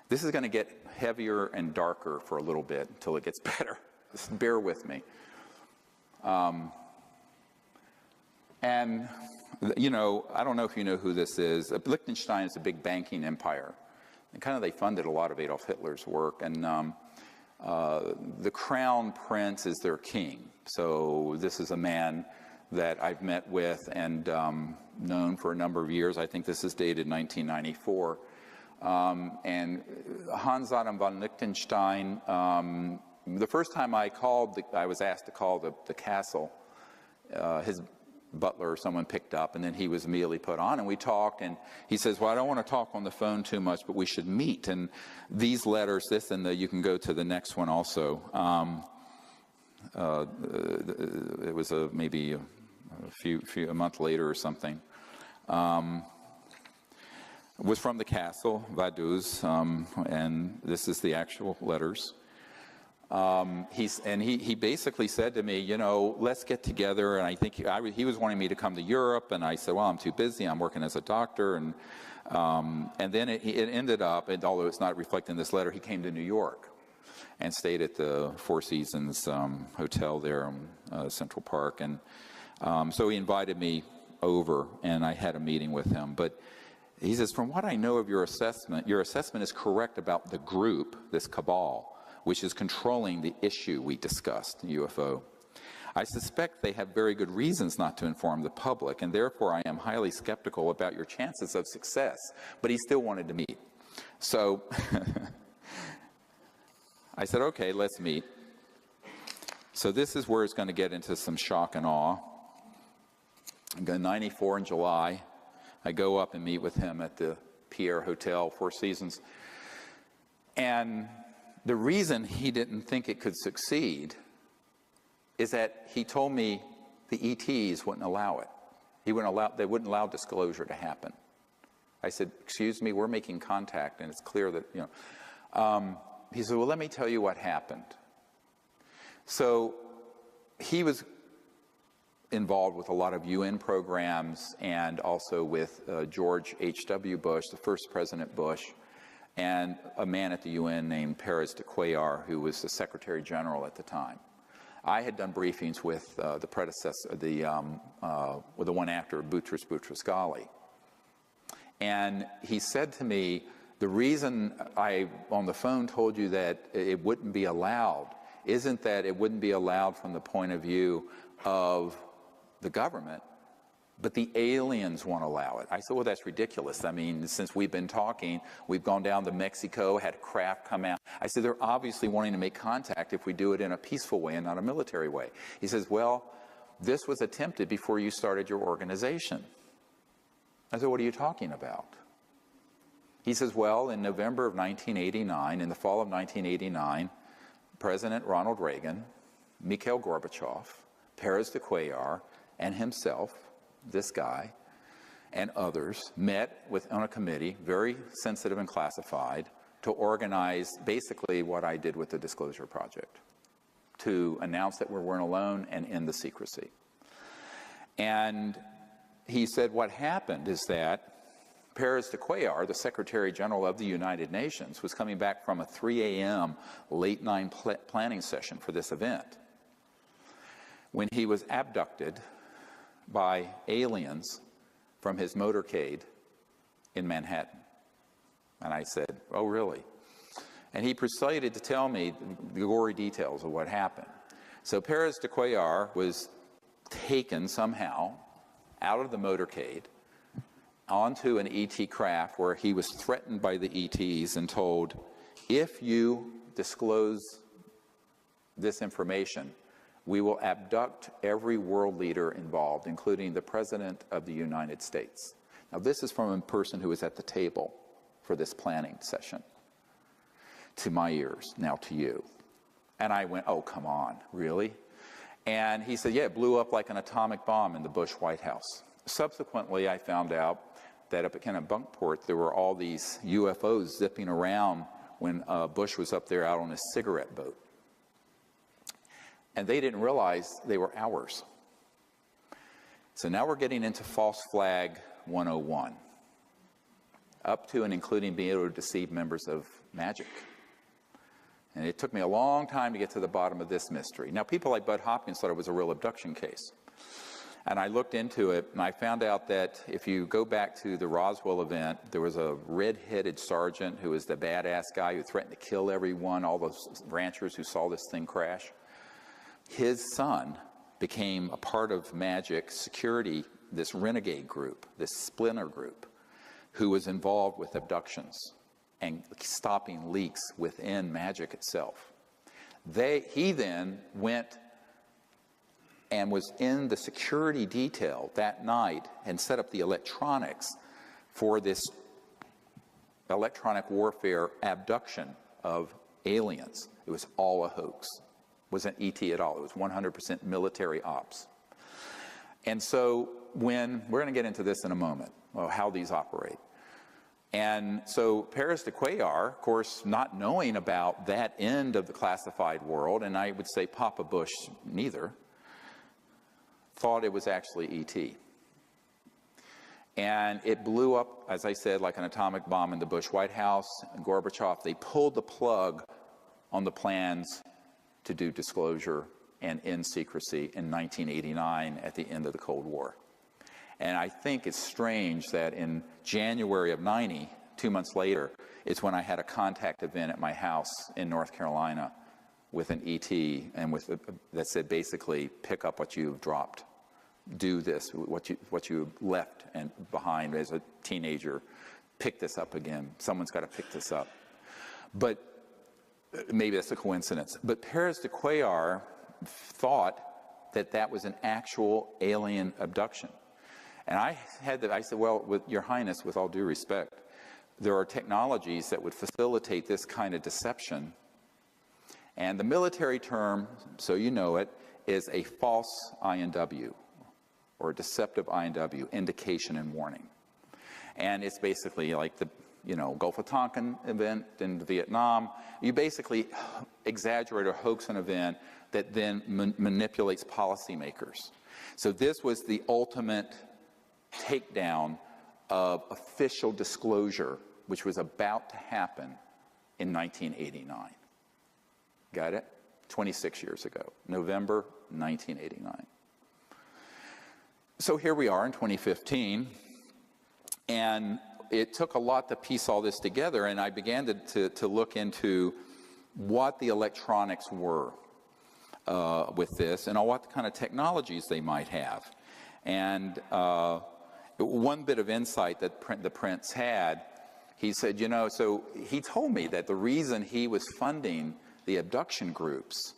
This is going to get heavier and darker for a little bit until it gets better. Just bear with me. And, you know, I don't know if you know who this is. Liechtenstein is a big banking empire. And kind of they funded a lot of Adolf Hitler's work. And the crown prince is their king. So this is a man that I've met with and known for a number of years. I think this is dated 1994. And Hans Adam von Liechtenstein, the first time I called, I was asked to call the castle. His butler or someone picked up, and then he was immediately put on, and we talked, and he says, well, I don't want to talk on the phone too much, but we should meet. And these letters, this and you can go to the next one also. It was maybe a month later or something. Was from the castle, Vaduz, and this is the actual letters. He basically said to me, you know, let's get together. And I think he was wanting me to come to Europe, and I said, well, I'm too busy. I'm working as a doctor. And then it ended up, and although it's not reflected in this letter, he came to New York and stayed at the Four Seasons Hotel there in Central Park. And so he invited me over, and I had a meeting with him. But he says, from what I know of your assessment is correct about the group, this cabal, which is controlling the issue we discussed, UFO. I suspect they have very good reasons not to inform the public, and therefore I am highly skeptical about your chances of success. But he still wanted to meet. So I said, okay, let's meet. So this is where it's going to get into some shock and awe. I'm going 94 in July. I go up and meet with him at the Pierre Hotel, Four Seasons. And the reason he didn't think it could succeed is that he told me the ETs wouldn't allow it. They wouldn't allow disclosure to happen. I said, excuse me, we're making contact, and it's clear that, you know. He said, well, let me tell you what happened. So he was involved with a lot of UN programs and also with George H.W. Bush, the first President Bush, and a man at the UN named Perez de Cuellar, who was the Secretary General at the time. I had done briefings with the predecessor, with the one after Boutros Boutros-Ghali. And he said to me, the reason I, on the phone, told you that it wouldn't be allowed isn't that it wouldn't be allowed from the point of view of the government, but the aliens won't allow it. I said, well, that's ridiculous. I mean, since we've been talking, we've gone down to Mexico, had a craft come out. I said, they're obviously wanting to make contact if we do it in a peaceful way and not a military way. He says, well, this was attempted before you started your organization. I said, what are you talking about? He says, well, in November of 1989, in the fall of 1989, President Ronald Reagan, Mikhail Gorbachev, Perez de Cuellar, and himself, this guy, and others met on a committee, very sensitive and classified, to organize basically what I did with the Disclosure Project, to announce that we weren't alone and end the secrecy. And he said what happened is that Perez de Cuellar, the Secretary General of the United Nations, was coming back from a 3 a.m. late night planning session for this event when he was abducted by aliens from his motorcade in Manhattan. And I said, oh, really? And he proceeded to tell me the gory details of what happened. So Perez de Cuellar was taken somehow out of the motorcade onto an ET craft where he was threatened by the ETs and told, if you disclose this information, we will abduct every world leader involved, including the President of the United States. Now, this is from a person who was at the table for this planning session. To my ears, now to you. And I went, oh, come on, really? And he said, yeah, it blew up like an atomic bomb in the Bush White House. Subsequently, I found out that up at Kennebunkport, there were all these UFOs zipping around when Bush was up there out on his cigarette boat. And they didn't realize they were ours. So now we're getting into false flag 101. up to and including being able to deceive members of magic. And it took me a long time to get to the bottom of this mystery. Now, people like Bud Hopkins thought it was a real abduction case. And I looked into it, and I found out that if you go back to the Roswell event, there was a red-headed sergeant who was the badass guy who threatened to kill everyone, all those ranchers who saw this thing crash. His son became a part of Magic security, this renegade group, this splinter group, who was involved with abductions and stopping leaks within Magic itself. He then went and was in the security detail that night and set up the electronics for this electronic warfare abduction of aliens. It was all a hoax. It wasn't ET at all. It was 100% military ops. And so we're going to get into this in a moment, how these operate. And so Paris de Cuellar, of course, not knowing about that end of the classified world, and I would say Papa Bush neither, thought it was actually ET. And it blew up, as I said, like an atomic bomb in the Bush White House. And Gorbachev, they pulled the plug on the plans to do disclosure and end secrecy in 1989 at the end of the Cold War. And I think it's strange that in January of 90, 2 months later, it's when I had a contact event at my house in North Carolina with an ET and that said basically, pick up what you've dropped. Do this, what you left and behind as a teenager. Pick this up again. Someone's got to pick this up. But maybe that's a coincidence. But Paris de Cuellar thought that that was an actual alien abduction. And I said, well, with Your Highness, with all due respect, there are technologies that would facilitate this kind of deception. And the military term, so you know it, is a false INW, or a deceptive INW, indication and warning. And it's basically like the Gulf of Tonkin event in Vietnam. You basically exaggerate or hoax an event that then manipulates policymakers. So this was the ultimate takedown of official disclosure, which was about to happen in 1989. Got it? 26 years ago, November 1989. So here we are in 2015, and it took a lot to piece all this together, and I began to look into what the electronics were with this and what kind of technologies they might have. And one bit of insight that the prince had, he said, so he told me that the reason he was funding the abduction groups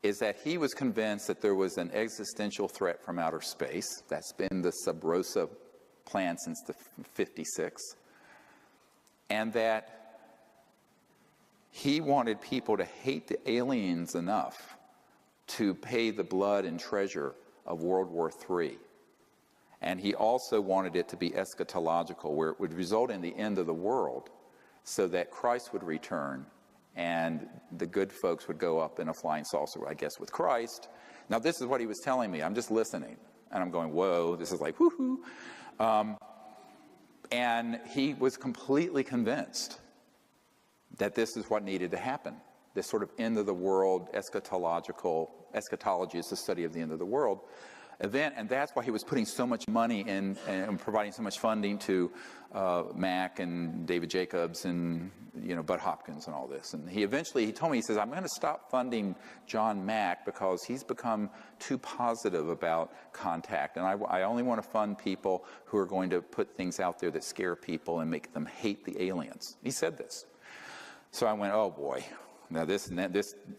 is that he was convinced that there was an existential threat from outer space. That's been the Sub Rosa plan since the 56. And that he wanted people to hate the aliens enough to pay the blood and treasure of World War III. And he also wanted it to be eschatological, where it would result in the end of the world so that Christ would return and the good folks would go up in a flying saucer, I guess, with Christ. Now, this is what he was telling me. I'm just listening. And I'm going, whoa, this is like, woohoo. And he was completely convinced that this is what needed to happen. This sort of end of the world eschatology is the study of the end of the world event, and that's why he was putting so much money in and providing so much funding to Mac and David Jacobs and Bud Hopkins and all this. And he told me, he says, I'm going to stop funding John Mack because he's become too positive about contact, and I only want to fund people who are going to put things out there that scare people and make them hate the aliens. He said this. So I went, oh boy. Now this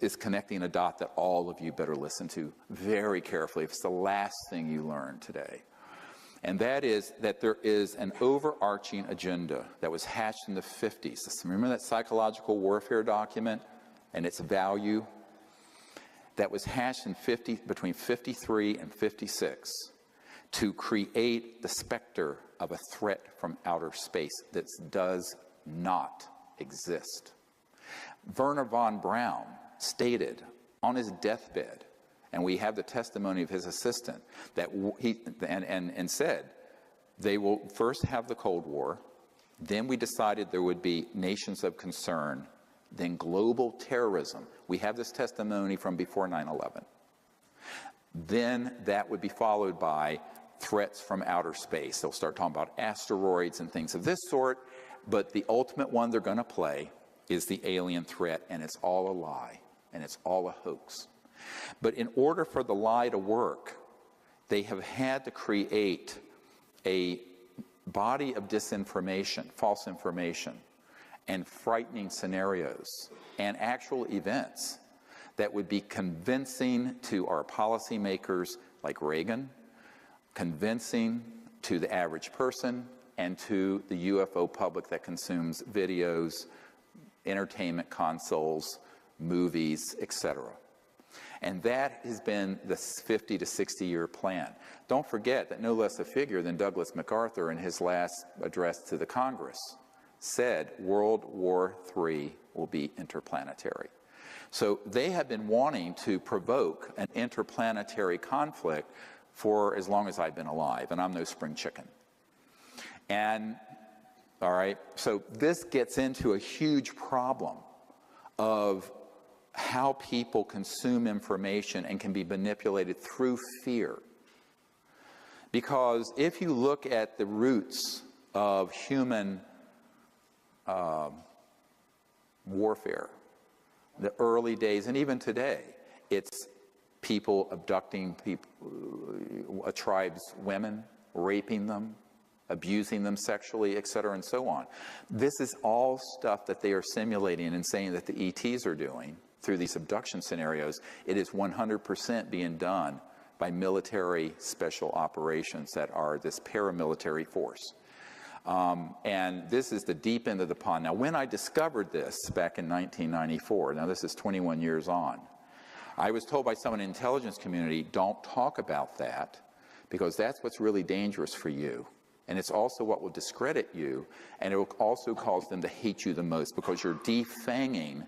is connecting a dot that all of you better listen to very carefully. It's the last thing you learn today. And that is that there is an overarching agenda that was hatched in the 50s. Remember that psychological warfare document and its value? That was hatched in between 53 and 56 to create the specter of a threat from outer space that does not exist. Wernher von Braun stated on his deathbed, and we have the testimony of his assistant, that and said they will first have the Cold War, Then we decided there would be nations of concern, then global terrorism. We have this testimony from before 9/11. Then that would be followed by threats from outer space. They'll start talking about asteroids and things of this sort, but the ultimate one they're going to play is the alien threat, and it's all a lie, and it's all a hoax. But in order for the lie to work, they have had to create a body of disinformation, false information, and frightening scenarios, and actual events that would be convincing to our policymakers like Reagan, convincing to the average person, and to the UFO public that consumes videos, entertainment consoles, movies, etc. And that has been the 50 to 60 year plan. Don't forget that no less a figure than Douglas MacArthur in his last address to the Congress said World War III will be interplanetary. So they have been wanting to provoke an interplanetary conflict for as long as I've been alive, and I'm no spring chicken. And, all right, so this gets into a huge problem of how people consume information and can be manipulated through fear. Because if you look at the roots of human warfare, the early days, and even today, it's people abducting people, a tribe's women, raping them, abusing them sexually, etc., and so on. This is all stuff that they are simulating and saying that the ETs are doing through these abduction scenarios. It is 100% being done by military special operations that are this paramilitary force. And this is the deep end of the pond. Now, when I discovered this back in 1994, now this is 21 years on, I was told by someone in the intelligence community, don't talk about that, because that's what's really dangerous for you. And it's also what will discredit you, and it will also cause them to hate you the most, because you're defanging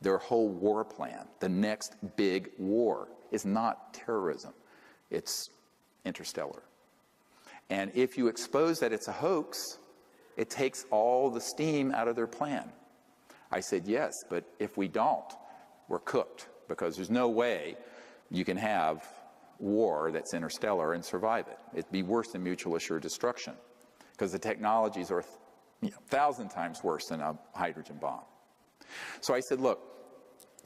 their whole war plan. The next big war is not terrorism, it's interstellar. And if you expose that it's a hoax, it takes all the steam out of their plan. I said, yes, but if we don't, we're cooked, because there's no way you can have war that's interstellar and survive it. It'd be worse than mutual assured destruction, because the technologies are 1,000 times worse than a hydrogen bomb. So I said, look,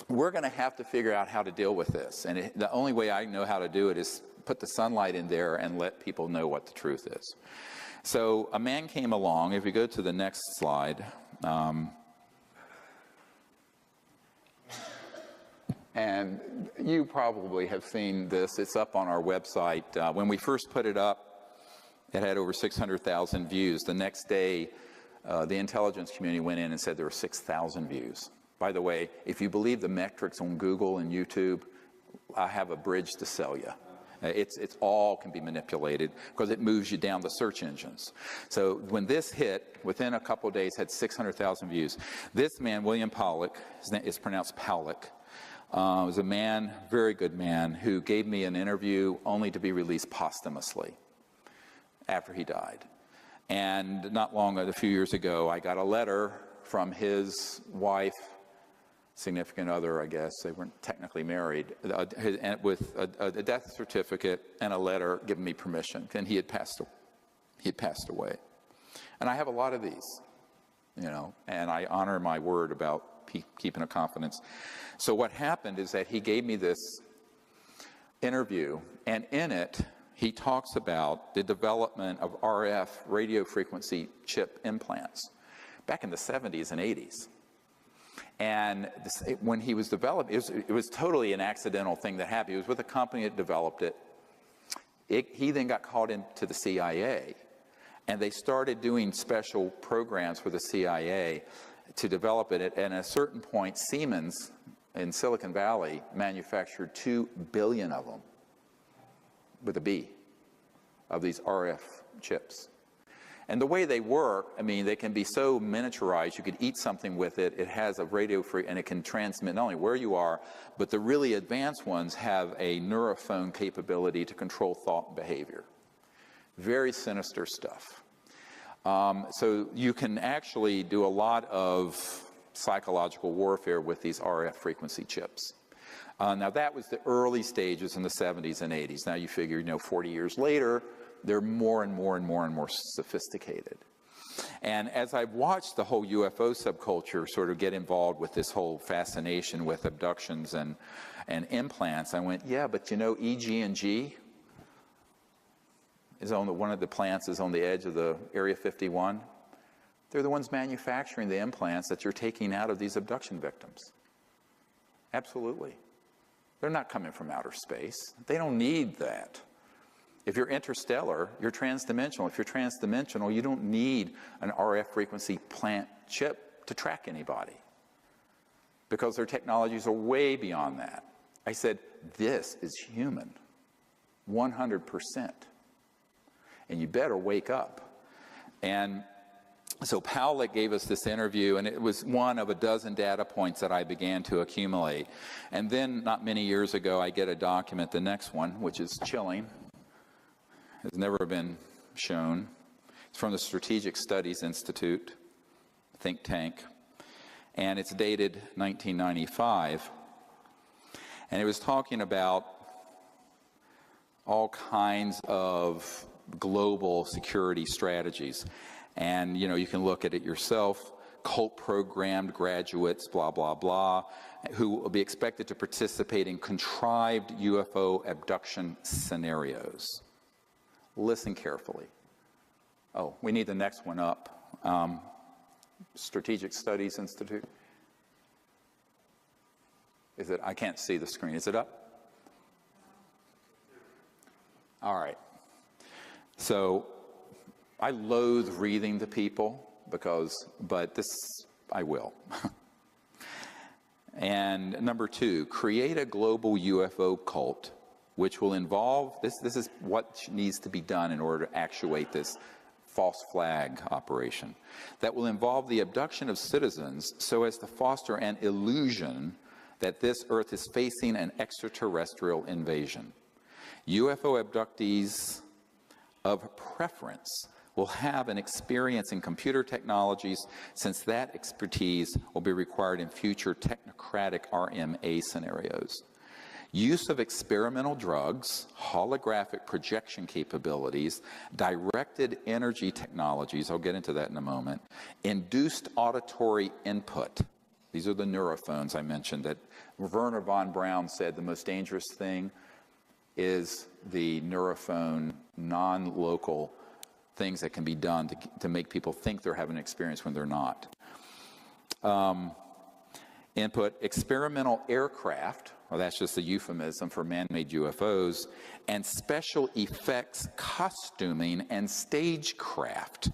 we're going to have to figure out how to deal with this. And the only way I know how to do it is put the sunlight in there and let people know what the truth is. So a man came along. If we go to the next slide. And you probably have seen this. It's up on our website. When we first put it up, it had over 600,000 views. The next day, the intelligence community went in and said there were 6,000 views. By the way, if you believe the metrics on Google and YouTube, I have a bridge to sell you. It's all can be manipulated because it moves you down the search engines. So when this hit, within a couple of days, had 600,000 views. This man, William Pollack, his name is pronounced Powlick, was a man, very good man, who gave me an interview only to be released posthumously after he died. And not long, a few years ago, I got a letter from his wife, significant other, I guess, they weren't technically married, with a death certificate and a letter giving me permission, and he had passed away. And I have a lot of these, and I honor my word about keeping a confidence. So what happened is that he gave me this interview, and in it, he talks about the development of RF radio frequency chip implants back in the 70s and 80s. And when he was developing, it was totally an accidental thing that happened. He was with a company that developed it. He then got called into the CIA, and they started doing special programs for the CIA to develop it. And at a certain point, Siemens in Silicon Valley manufactured 2 billion of them, with a B, of these RF chips. And the way they work, I mean, they can be so miniaturized, you could eat something with it, it has a radio and it can transmit not only where you are, but the really advanced ones have a neurophone capability to control thought and behavior. Very sinister stuff. So you can actually do a lot of psychological warfare with these RF frequency chips. Now that was the early stages in the 70s and 80s. Now you figure, 40 years later, they're more and more and more and more sophisticated. And as I've watched the whole UFO subculture sort of get involved with this whole fascination with abductions and implants, I went, yeah, but EG&G is one of the plants is on the edge of the Area 51. They're the ones manufacturing the implants that you're taking out of these abduction victims. Absolutely. They're not coming from outer space. They don't need that. If you're interstellar, you're transdimensional. If you're transdimensional, you don't need an RF frequency plant chip to track anybody, because their technologies are way beyond that. I said, this is human, 100%. And you better wake up. And so Powlett gave us this interview, and it was one of a dozen data points that I began to accumulate. And then, not many years ago, I get a document, the next one, which is chilling. Has never been shown. It's from the Strategic Studies Institute, think tank, and it's dated 1995. And it was talking about all kinds of global security strategies. And, you can look at it yourself. Cult-programmed graduates, blah, blah, blah, who will be expected to participate in contrived UFO abduction scenarios. Listen carefully. Oh, we need the next one up. Strategic Studies Institute. Is it? I can't see the screen. Is it up? All right. So I loathe reading to people but this I will. And number 2, create a global UFO cult, which will involve, this is what needs to be done in order to actuate this false flag operation, that will involve the abduction of citizens so as to foster an illusion that this Earth is facing an extraterrestrial invasion. UFO abductees of preference will have an experience in computer technologies, since that expertise will be required in future technocratic RMA scenarios. Use of experimental drugs, holographic projection capabilities, directed energy technologies, I'll get into that in a moment, induced auditory input. These are the neurophones I mentioned that Wernher von Braun said the most dangerous thing is the neurophone, non-local things that can be done to make people think they're having an experience when they're not. Input, experimental aircraft, well, that's just a euphemism for man-made UFOs, and special effects costuming and stagecraft,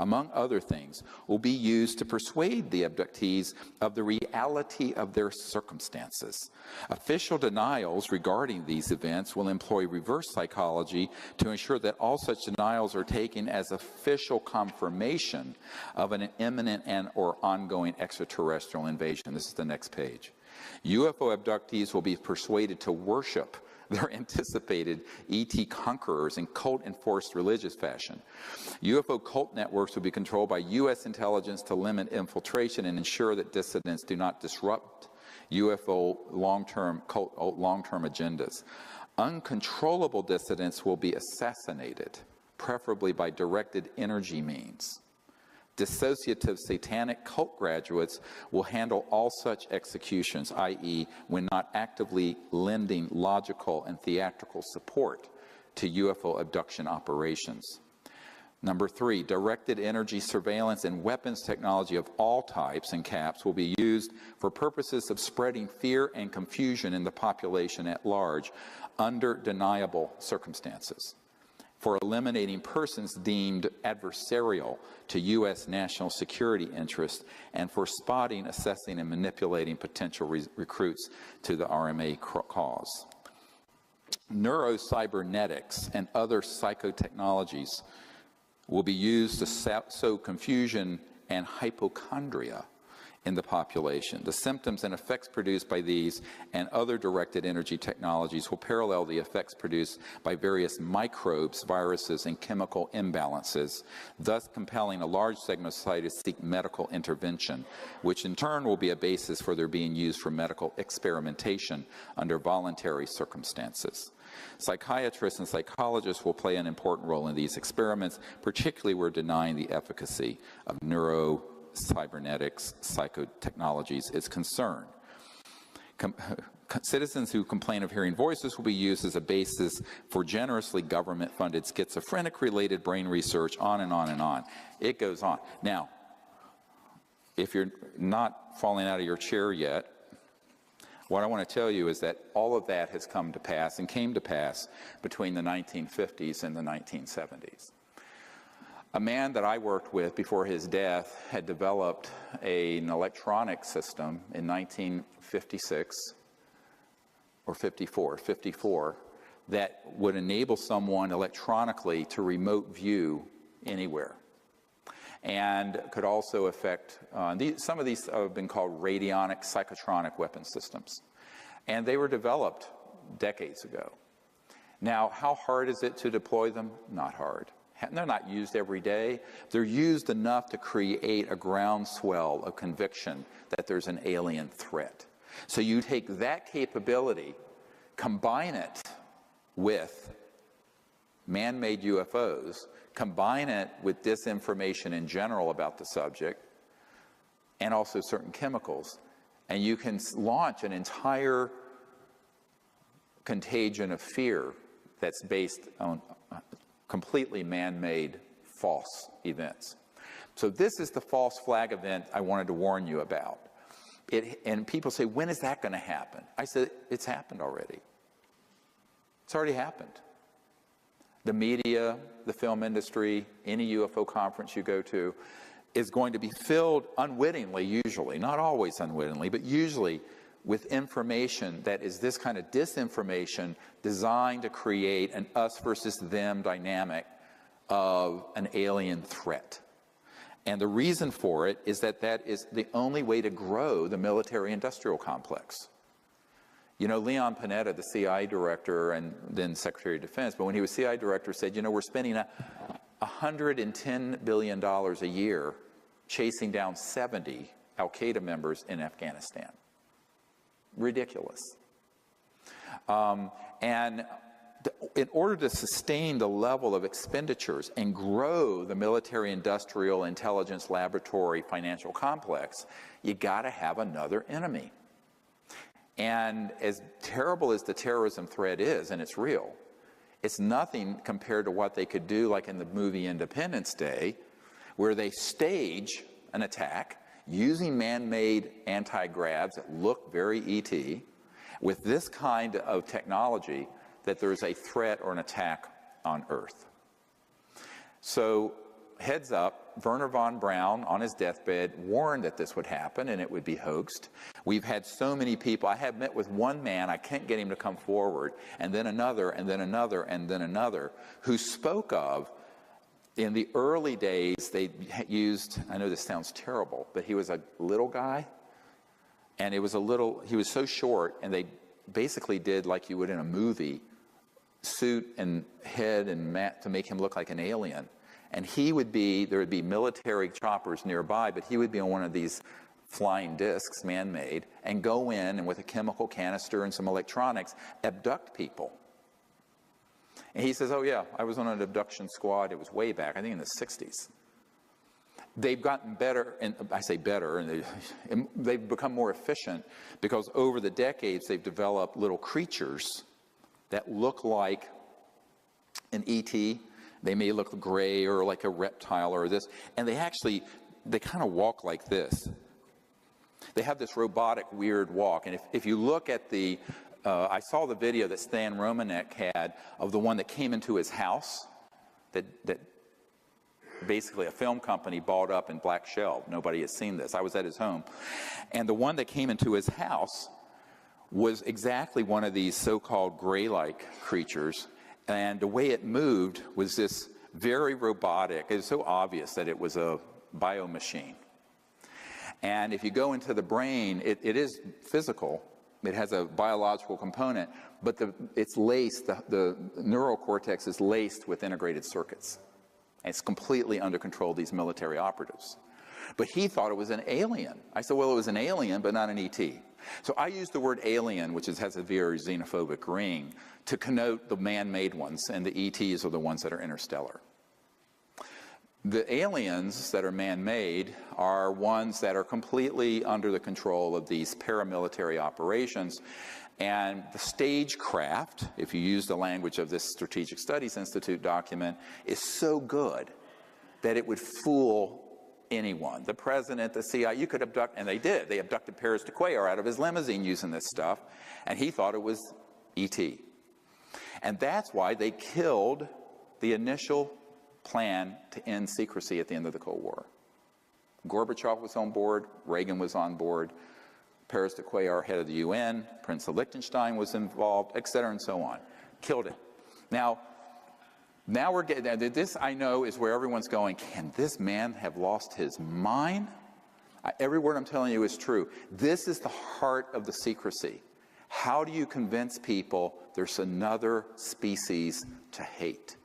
among other things, will be used to persuade the abductees of the reality of their circumstances. Official denials regarding these events will employ reverse psychology to ensure that all such denials are taken as official confirmation of an imminent and/or ongoing extraterrestrial invasion. This is the next page. UFO abductees will be persuaded to worship their anticipated ET conquerors in cult-enforced religious fashion. UFO cult networks will be controlled by U.S. intelligence to limit infiltration and ensure that dissidents do not disrupt UFO long-term agendas. Uncontrollable dissidents will be assassinated, preferably by directed energy means. Dissociative satanic cult graduates will handle all such executions, i.e., when not actively lending logical and theatrical support to UFO abduction operations. Number 3, directed energy surveillance and weapons technology of all types and caps will be used for purposes of spreading fear and confusion in the population at large under deniable circumstances, for eliminating persons deemed adversarial to U.S. national security interests, and for spotting, assessing, and manipulating potential recruits to the RMA cause. Neurocybernetics and other psychotechnologies will be used to sow confusion and hypochondria in the population. The symptoms and effects produced by these and other directed energy technologies will parallel the effects produced by various microbes, viruses, and chemical imbalances, thus compelling a large segment of society to seek medical intervention, which in turn will be a basis for their being used for medical experimentation under voluntary circumstances. Psychiatrists and psychologists will play an important role in these experiments, particularly where denying the efficacy of cybernetics, psychotechnologies is concerned. Citizens who complain of hearing voices will be used as a basis for generously government-funded schizophrenic-related brain research, on and on and on. It goes on. Now, if you're not falling out of your chair yet, what I want to tell you is that all of that has come to pass and came to pass between the 1950s and the 1970s. A man that I worked with before his death had developed an electronic system in 1956 or 54, that would enable someone electronically to remote view anywhere, and could also affect, some of these have been called radionic psychotronic weapon systems, and they were developed decades ago. Now, how hard is it to deploy them? Not hard. They're not used every day. They're used enough to create a groundswell of conviction that there's an alien threat. So you take that capability, combine it with man-made UFOs, combine it with disinformation in general about the subject, and also certain chemicals, and you can launch an entire contagion of fear that's based on completely man-made false events. So this is the false flag event I wanted to warn you about. And people say, when is that going to happen? I said, it's happened already. It's already happened. The media, the film industry, any UFO conference you go to is going to be filled unwittingly, usually, not always unwittingly, but usually with information that is this kind of disinformation designed to create an us versus them dynamic of an alien threat. And the reason for it is that that is the only way to grow the military-industrial complex. You know, Leon Panetta, the CIA director and then Secretary of Defense, but when he was CIA director, said, you know, we're spending $110 billion a year chasing down 70 al-Qaeda members in Afghanistan. Ridiculous. And in order to sustain the level of expenditures and grow the military-industrial intelligence laboratory financial complex, you got to have another enemy. And as terrible as the terrorism threat is, and it's real, it's nothing compared to what they could do, like in the movie Independence Day, where they stage an attack using man-made anti-gravs that look very ET, with this kind of technology, that there's a threat or an attack on Earth. So, heads up, Wernher von Braun, on his deathbed, warned that this would happen and it would be hoaxed. We've had so many people. I have met with one man, I can't get him to come forward, and then another, and then another, and then another, who spoke of, in the early days, they used, I know this sounds terrible, but he was a little guy, and it was a little, he was so short, and they basically did like you would in a movie, suit and head and mat to make him look like an alien. And he would be, there would be military choppers nearby, but he would be on one of these flying discs, man-made, and go in and with a chemical canister and some electronics, abduct people. And he says, oh yeah, I was on an abduction squad, it was way back, I think in the 60s. They've gotten better, and I say better, and they've become more efficient because over the decades they've developed little creatures that look like an ET. They may look gray or like a reptile or this, and they kind of walk like this. They have this robotic, weird walk, and if you look at the, I saw the video that Stan Romanek had of the one that came into his house, that basically a film company bought up in Black Shell. Nobody has seen this. I was at his home. And the one that came into his house was exactly one of these so-called gray-like creatures. And the way it moved was this very robotic. It was so obvious that it was a biomachine. And if you go into the brain, it is physical. It has a biological component, but it's laced, the neural cortex is laced with integrated circuits. And it's completely under control of these military operatives. But he thought it was an alien. I said, well, it was an alien, but not an ET. So I use the word alien, which has a very xenophobic ring, to connote the man-made ones, and the ETs are the ones that are interstellar. The aliens that are man-made are ones that are completely under the control of these paramilitary operations. And the stagecraft, if you use the language of this Strategic Studies Institute document, is so good that it would fool anyone. The president, the CIA, you could abduct, and they did. They abducted Pérez de Cuellar out of his limousine using this stuff, and he thought it was ET. And that's why they killed the initial plan to end secrecy at the end of the Cold War. Gorbachev was on board, Reagan was on board, Pérez de Cuellar, head of the UN, Prince of Liechtenstein was involved, et cetera, and so on. Killed it. Now we're getting, this I know is where everyone's going, can this man have lost his mind? Every word I'm telling you is true. This is the heart of the secrecy. How do you convince people there's another species to hate?